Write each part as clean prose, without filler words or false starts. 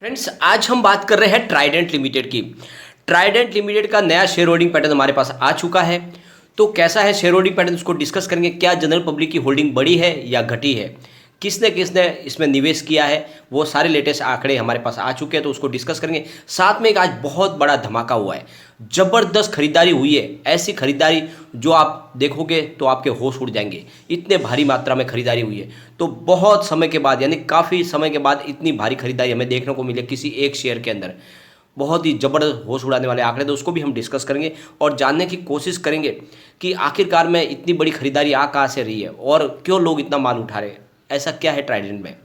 Friends, आज हम बात कर रहे हैं ट्राइडेंट लिमिटेड की। ट्राइडेंट लिमिटेड का नया शेयर होल्डिंग पैटर्न हमारे पास आ चुका है। तो कैसा है शेयर होल्डिंग पैटर्न, उसको डिस्कस करेंगे। क्या जनरल पब्लिक की होल्डिंग बढ़ी है या घटी है, किसने किसने इसमें निवेश किया है, वो सारे लेटेस्ट आंकड़े हमारे पास आ चुके हैं, तो उसको डिस्कस करेंगे। साथ में एक आज बहुत बड़ा धमाका हुआ है, जबरदस्त खरीदारी हुई है। ऐसी खरीदारी जो आप देखोगे तो आपके होश उड़ जाएंगे, इतने भारी मात्रा में खरीदारी हुई है। तो बहुत समय के बाद, यानी काफ़ी समय के बाद इतनी भारी खरीदारी हमें देखने को मिले किसी एक शेयर के अंदर। बहुत ही ज़बरदस्त होश उड़ाने वाले आंकड़े, तो उसको भी हम डिस्कस करेंगे और जानने की कोशिश करेंगे कि आखिरकार में इतनी बड़ी खरीदारी आ कहाँ से रही है और क्यों लोग इतना माल उठा रहे हैं। ऐसा क्या है ट्राइडेंट में,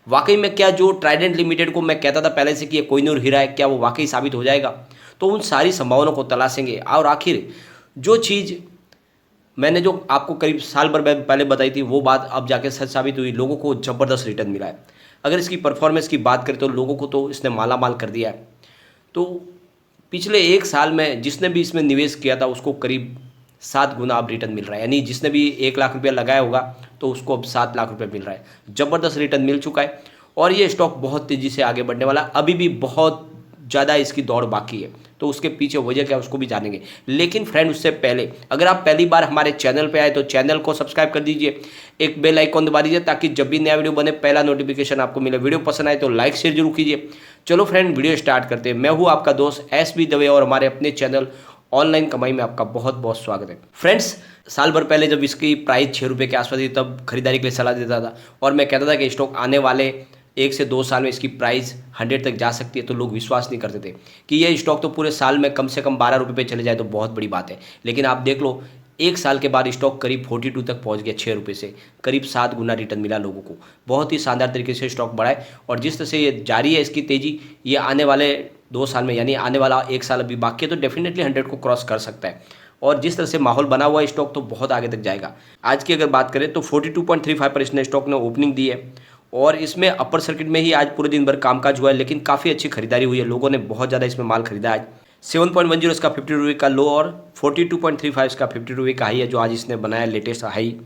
वाकई में क्या जो ट्राइडेंट लिमिटेड को मैं कहता था पहले से कि ये कोहिनूर हीरा है, क्या वो वाकई साबित हो जाएगा। तो उन सारी संभावनाओं को तलाशेंगे। और आखिर जो चीज़ मैंने जो आपको करीब साल भर पहले बताई थी, वो बात अब जाके सच साबित हुई। लोगों को ज़बरदस्त रिटर्न मिला है। अगर इसकी परफॉर्मेंस की बात करें तो लोगों को तो इसने माला माल कर दिया है। तो पिछले एक साल में जिसने भी इसमें निवेश किया था उसको करीब 7 गुना अब रिटर्न मिल रहा है। यानी जिसने भी 1 लाख रुपया लगाया होगा तो उसको अब 7 लाख रुपये मिल रहा है। ज़बरदस्त रिटर्न मिल चुका है और ये स्टॉक बहुत तेज़ी से आगे बढ़ने वाला। अभी भी बहुत ज़्यादा इसकी दौड़ बाकी है, तो उसके पीछे वजह क्या है उसको भी जानेंगे। लेकिन फ्रेंड, उससे पहले अगर आप पहली बार हमारे चैनल पे आए तो चैनल को सब्सक्राइब कर दीजिए, एक बेल आइकॉन दबा दीजिए ताकि जब भी नया वीडियो बने पहला नोटिफिकेशन आपको मिले। वीडियो पसंद आए तो लाइक शेयर जरूर कीजिए। चलो फ्रेंड, वीडियो स्टार्ट करते हैं। मैं हूँ आपका दोस्त SB दवे और हमारे अपने चैनल ऑनलाइन कमाई में आपका बहुत बहुत स्वागत है। फ्रेंड्स, साल भर पहले जब इसकी प्राइस 6 रुपये के आसपास थी तब खरीदारी के लिए सलाह देता था और मैं कहता था कि स्टॉक आने वाले 1 से 2 साल में इसकी प्राइस 100 तक जा सकती है। तो लोग विश्वास नहीं करते थे कि ये स्टॉक तो पूरे साल में कम से कम 12 रुपये पे चले जाए तो बहुत बड़ी बात है। लेकिन आप देख लो, एक साल के बाद स्टॉक करीब 42 तक पहुंच गया। 6 रुपये से करीब 7 गुना रिटर्न मिला लोगों को। बहुत ही शानदार तरीके से स्टॉक बढ़ा है और जिस तरह से ये जारी है इसकी तेज़ी, ये आने वाले 2 साल में, यानी आने वाला 1 साल अभी बाकी है, तो डेफिनेटली 100 को क्रॉस कर सकता है। और जिस तरह से माहौल बना हुआ है स्टॉक तो बहुत आगे तक जाएगा। आज की अगर बात करें तो 42.35 पर इसने स्टॉक ने ओपनिंग दी है और इसमें अपर सर्किट में ही आज पूरे दिन भर कामकाज हुआ है। लेकिन काफ़ी अच्छी खरीदारी हुई है, लोगों ने बहुत ज़्यादा इसमें माल खरीदा आज। 7.10 इसका 50 रुपये का लो और 42.35 इसका 50 रुपये का हाई है जो आज इसने बनाया लेटेस्ट हाई।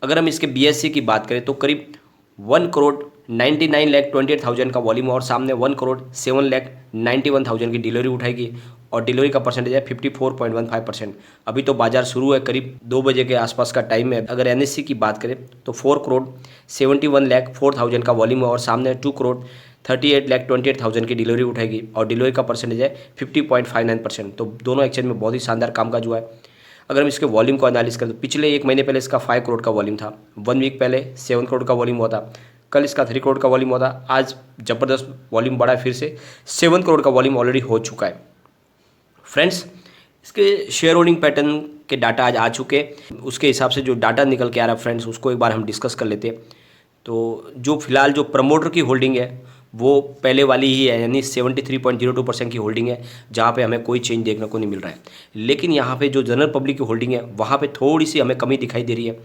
अगर हम इसके BSE की बात करें तो करीब 1,99,28,000 का वॉल्यूम और सामने 1,07,91,000 की डिलीवरी उठाएगी और डिलीवरी का परसेंटेज है 54.15%। अभी तो बाजार शुरू है, करीब 2 बजे के आसपास का टाइम है। अगर NSE की बात करें तो 4,71,04,000 का वॉल्यूम है और सामने 2,38,28,000 की डिलीवरी उठाएगी और डिलीवरी का परसेंटेज है 50.59%। तो दोनों एक्सचेंज में बहुत ही शानदार कामकाज हुआ है। अगर हम इसके वॉल्यूम को एनालिस करें तो पिछले 1 महीने पहले इसका 5 करोड़ का वॉल्यूम था, 1 वीक पहले 7 करोड़ का वॉल्यूम हुआ था, कल इसका 3 करोड़ का वॉल्यूम हुआ था, आज ज़बरदस्त वॉल्यूम बढ़ा है, फिर से 7 करोड़ का वॉल्यूम ऑलरेडी हो चुका है। फ्रेंड्स, इसके शेयर होल्डिंग पैटर्न के डाटा आज आ चुके हैं। उसके हिसाब से जो डाटा निकल के आ रहा है फ्रेंड्स, उसको एक बार हम डिस्कस कर लेते हैं। तो जो फिलहाल जो प्रमोटर की होल्डिंग है वो पहले वाली ही है, यानी 73.02% की होल्डिंग है, जहाँ पे हमें कोई चेंज देखने को नहीं मिल रहा है। लेकिन यहाँ पे जो जनरल पब्लिक की होल्डिंग है वहाँ पे थोड़ी सी हमें कमी दिखाई दे रही है,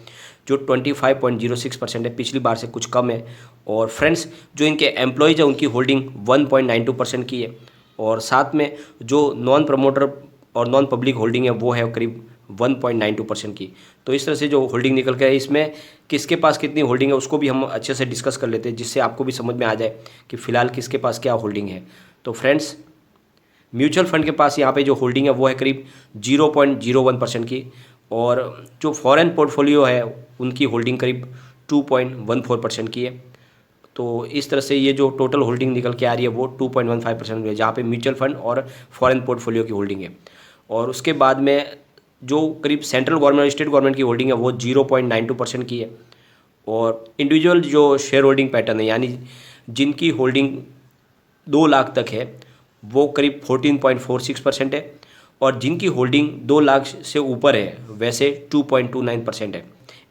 जो 25.06% है, पिछली बार से कुछ कम है। और फ्रेंड्स, जो इनके एम्प्लॉयज़ है उनकी होल्डिंग 1.92% की है और साथ में जो नॉन प्रमोटर और नॉन पब्लिक होल्डिंग है वो है करीब 1.92% की। तो इस तरह से जो होल्डिंग निकल के है, इसमें किसके पास कितनी होल्डिंग है उसको भी हम अच्छे से डिस्कस कर लेते हैं, जिससे आपको भी समझ में आ जाए कि फ़िलहाल किसके पास क्या होल्डिंग है। तो फ्रेंड्स, म्यूचुअल फंड के पास यहाँ पे जो होल्डिंग है वो है करीब 0.01% की और जो फॉरेन पोर्टफोलियो है उनकी होल्डिंग करीब 2.14% की है। तो इस तरह से ये जो टोटल होल्डिंग निकल के आ रही है वो 2.15% है, जहाँ पे म्यूचुअल फंड और फॉरेन पोर्टफोलियो की होल्डिंग है। और उसके बाद में जो करीब सेंट्रल गवर्नमेंट और स्टेट गवर्नमेंट की होल्डिंग है वो 0.92% की है। और इंडिविजुअल जो शेयर होल्डिंग पैटर्न है, यानी जिनकी होल्डिंग 2 लाख तक है वो करीब 14.46% है और जिनकी होल्डिंग 2 लाख से ऊपर है वैसे 2.29% है।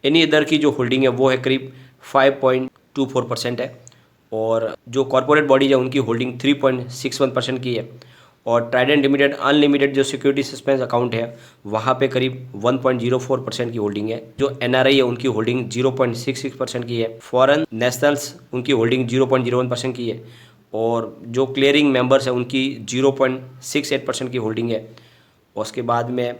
एनी अदर की जो होल्डिंग है वो है करीब 5.24% है और जो कॉर्पोरेट बॉडीज है उनकी होल्डिंग 3.61% की है। और ट्राइडेंट लिमिटेड अनलिमिटेड जो सिक्योरिटी सस्पेंस अकाउंट है वहाँ पे करीब 1.04% की होल्डिंग है। जो NRI है उनकी होल्डिंग 0.66% की है। फॉरेन नेशनल्स उनकी होल्डिंग 0.01% की है और जो क्लियरिंग मेंबर्स हैं उनकी 0.68% की होल्डिंग है। और उसके बाद में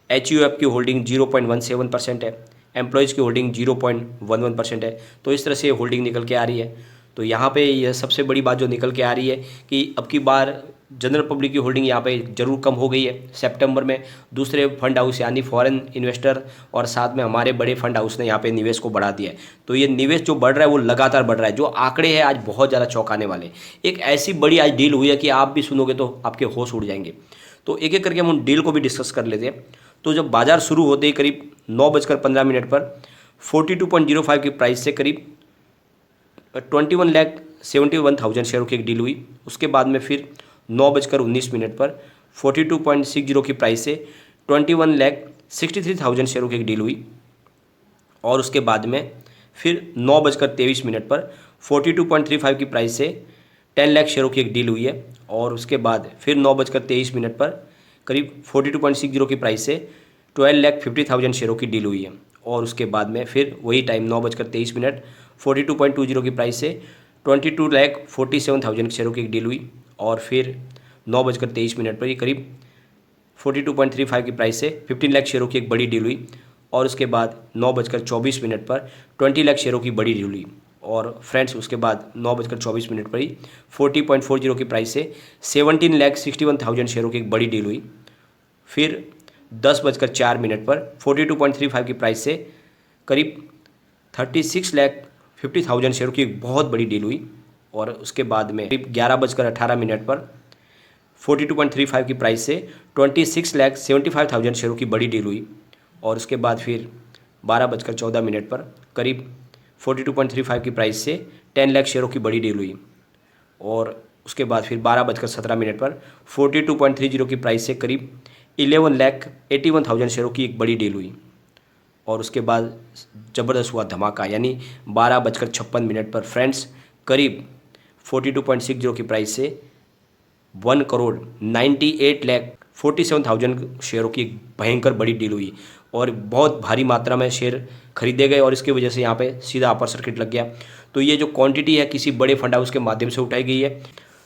HUF की होल्डिंग 0.17% है। एम्प्लॉयज़ की होल्डिंग 0.11% है। तो इस तरह से होल्डिंग निकल के आ रही है। तो यहाँ पे यह सबसे बड़ी बात जो निकल के आ रही है कि अब की बार जनरल पब्लिक की होल्डिंग यहाँ पे जरूर कम हो गई है सितंबर में। दूसरे फंड हाउस यानी फॉरेन इन्वेस्टर और साथ में हमारे बड़े फंड हाउस ने यहाँ पे निवेश को बढ़ा दिया है। तो ये निवेश जो बढ़ रहा है वो लगातार बढ़ रहा है। जो आंकड़े हैं आज बहुत ज़्यादा चौंकाने वाले। एक ऐसी बड़ी आज डील हुई है कि आप भी सुनोगे तो आपके होश उड़ जाएंगे। तो एक एक करके हम उन डील को भी डिस्कस कर लेते हैं। तो जब बाजार शुरू होते ही करीब 9:15 पर 42.05 की प्राइस से करीब 21,71,000 शेयरों की एक डील हुई। उसके बाद में फिर 9:19 पर 42.60 की प्राइस से 21,63,000 शेयरों की एक डील हुई। और उसके बाद में फिर 9:23 पर 42.35 की प्राइस से 10 लाख शेयरों की एक डील हुई है। और उसके बाद फिर 9:23 पर करीब 42.60 की प्राइस से 12,50,000 शेयरों की डील हुई है। और उसके बाद में फिर वही टाइम 9:23 42.20 की प्राइस से 22,47,000 शेयरों की एक डील हुई। और फिर 9:23 पर ये करीब 42.35 की प्राइस से 15 लाख शेयरों की एक बड़ी डील हुई। और उसके बाद 9:24 पर 20 लाख शेयरों की बड़ी डील हुई। और फ्रेंड्स उसके बाद 9:24 पर ही 40.40 की प्राइस से 17,61,000 शेयरों की एक बड़ी डील हुई। फिर 10:04 पर 42.35 की प्राइस से करीब 36,50,000 शेयरों की एक बहुत बड़ी डील हुई। और उसके बाद में करीब 11:18 पर 42.35 की प्राइस से 26,75,000 शेयरों की बड़ी डील हुई। और उसके बाद फिर 12:14 पर करीब 42.35 की प्राइस से 10 लाख शेयरों की बड़ी डील हुई। और उसके बाद फिर 12:17 पर 42.30 की प्राइस से करीब 11,81,000 शेयरों की एक बड़ी डील हुई। और उसके बाद ज़बरदस्त हुआ धमाका यानी 12:56 पर फ्रेंड्स करीब 42.60 की प्राइस से 1,98,47,000 शेयरों की एक भयंकर बड़ी डील हुई। और बहुत भारी मात्रा में शेयर खरीदे गए और इसकी वजह से यहाँ पे सीधा अपर सर्किट लग गया। तो ये जो क्वांटिटी है किसी बड़े फंड हाउस के माध्यम से उठाई गई है,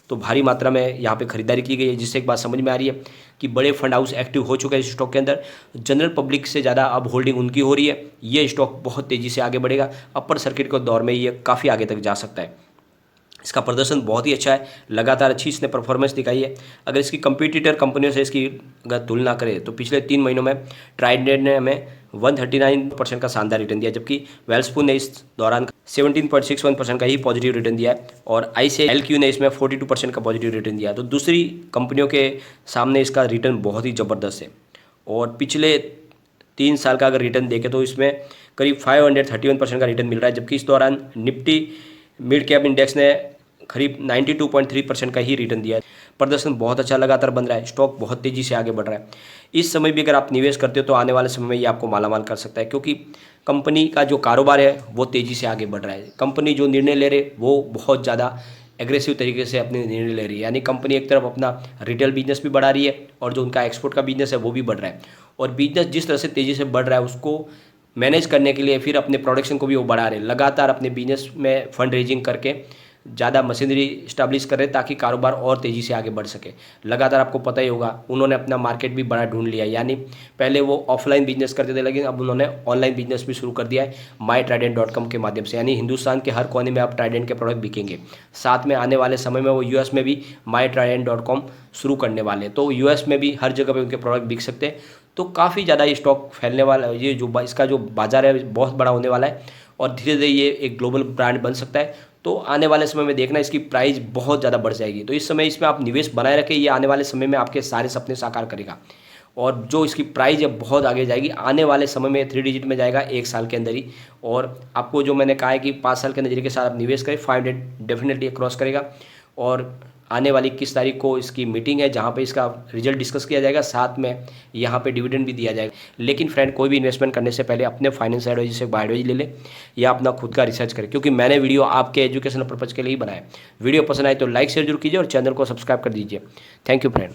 तो भारी मात्रा में यहाँ पे खरीदारी की गई है, जिससे एक बात समझ में आ रही है कि बड़े फंड हाउस एक्टिव हो चुके हैं इस स्टॉक के अंदर। जनरल पब्लिक से ज़्यादा अब होल्डिंग उनकी हो रही है। ये स्टॉक बहुत तेज़ी से आगे बढ़ेगा। अपर सर्किट के दौर में ये काफ़ी आगे तक जा सकता है। इसका प्रदर्शन बहुत ही अच्छा है, लगातार अच्छी इसने परफॉर्मेंस दिखाई है। अगर इसकी कंपटीटर कंपनियों से इसकी अगर तुलना करें तो पिछले 3 महीनों में ट्राइडेंट ने हमें 139% का शानदार रिटर्न दिया, जबकि वेल्सपुन ने इस दौरान 17.61% का ही पॉजिटिव रिटर्न दिया है। और ICICI ने इसमें 42% का पॉजिटिव रिटर्न दिया। तो दूसरी कंपनियों के सामने इसका रिटर्न बहुत ही ज़बरदस्त है। और पिछले 3 साल का अगर रिटर्न देखें तो इसमें करीब 531% का रिटर्न मिल रहा है, जबकि इस दौरान निफ्टी मिड कैप इंडेक्स ने करीब 92.3% का ही रिटर्न दिया है। प्रदर्शन बहुत अच्छा लगातार बन रहा है, स्टॉक बहुत तेज़ी से आगे बढ़ रहा है। इस समय भी अगर आप निवेश करते हो तो आने वाले समय में ये आपको मालामाल कर सकता है, क्योंकि कंपनी का जो कारोबार है वो तेज़ी से आगे बढ़ रहा है। कंपनी जो निर्णय ले रहे वो बहुत ज़्यादा एग्रेसिव तरीके से अपने निर्णय ले रही है, यानी कंपनी एक तरफ अपना रिटेल बिजनेस भी बढ़ा रही है और जो उनका एक्सपोर्ट का बिजनेस है वो भी बढ़ रहा है। और बिजनेस जिस तरह से तेज़ी से बढ़ रहा है उसको मैनेज करने के लिए फिर अपने प्रोडक्शन को भी वो बढ़ा रहे हैं, लगातार अपने बिजनेस में फंड रेजिंग करके ज़्यादा मशीनरी इस्टेब्लिश कर रहे हैं ताकि कारोबार और तेज़ी से आगे बढ़ सके। लगातार आपको पता ही होगा उन्होंने अपना मार्केट भी बड़ा ढूंढ लिया, यानी पहले वो ऑफलाइन बिजनेस करते थे लेकिन अब उन्होंने ऑनलाइन बिजनेस भी शुरू कर दिया है mytrident.com के माध्यम से, यानी हिंदुस्तान के हर कोने में आप ट्राइडेंट के प्रोडक्ट बिकेंगे। साथ में आने वाले समय में वो US में भी mytrident.com शुरू करने वाले हैं, तो US में भी हर जगह पर उनके प्रोडक्ट बिक सकते हैं। तो काफ़ी ज़्यादा ये स्टॉक फैलने वाला, ये जो इसका जो बाजार है बहुत बड़ा होने वाला है और धीरे धीरे ये एक ग्लोबल ब्रांड बन सकता है। तो आने वाले समय में देखना इसकी प्राइस बहुत ज़्यादा बढ़ जाएगी। तो इस समय इसमें आप निवेश बनाए रखें, ये आने वाले समय में आपके सारे सपने साकार करेगा। और जो इसकी प्राइस है बहुत आगे जाएगी, आने वाले समय में 3 डिजिट में जाएगा 1 साल के अंदर ही। और आपको जो मैंने कहा है कि 5 साल के नज़रिए के साथ आप निवेश करें, 500 डेफिनेटली क्रॉस करेगा। और आने वाली 21 तारीख को इसकी मीटिंग है जहाँ पे इसका रिजल्ट डिस्कस किया जाएगा, साथ में यहाँ पे डिविडेंड भी दिया जाएगा। लेकिन फ्रेंड, कोई भी इन्वेस्टमेंट करने से पहले अपने फाइनेंस एडवाइजर से एडवाइस ले ले या अपना खुद का रिसर्च करें, क्योंकि मैंने वीडियो आपके एजुकेशनल पर्पज़ के लिए ही बनाया। वीडियो पसंद आए तो लाइक शेयर जरूर कीजिए और चैनल को सब्सक्राइब कर दीजिए। Thank you friend.